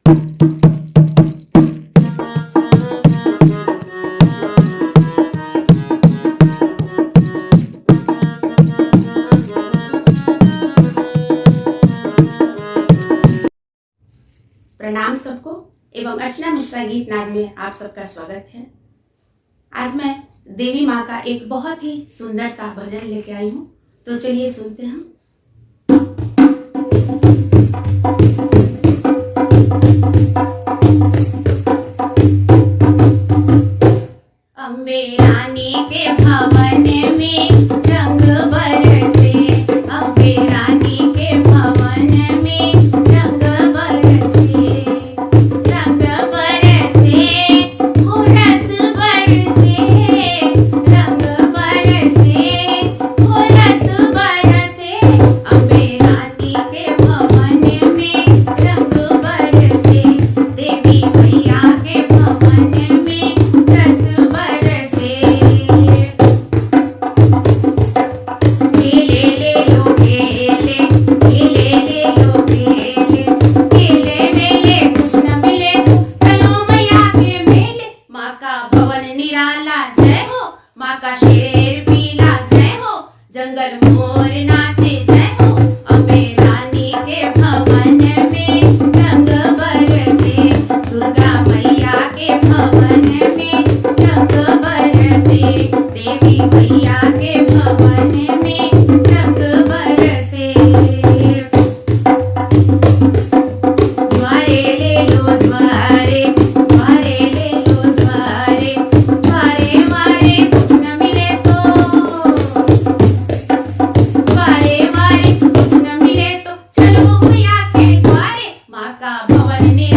प्रणाम सबको एवं अर्चना मिश्रा गीत नाद में आप सबका स्वागत है। आज मैं देवी माँ का एक बहुत ही सुंदर सा भजन लेके आई हूँ, तो चलिए सुनते हैं। अम्बे रानी के भवन में रंग बरसे, अम्बे रानी के भवन में रंग बरसे, रंग बरसे हो रस बरसे, रंग बरसे हो रस बरसे, अम्बे रानी के भवन में रंग बरसे, देवी मैया के भवन में रस बरसे। केले ले लो केले, केले ले लो केले, केले मेले कुछ न मिले तो चलो मैया के मेले। माँ का भवन निराला जय हो, माँ का शेर पीला जय हो, जंगल मोर नाचे जय हो, अम्बे रानी के भवन में रंग बरसे, दुर्गा मैया के भवन में रंग बरसे, देवी मैया के भवन में रंग बरसे। द्वारे ले लो द्वारे, द्वारे ले लो द्वारे, द्वारे मारे कुछ न मिले तो, द्वारे मारे कुछ न मिले तो चलो मैया के द्वारे। माँ का भवन निराला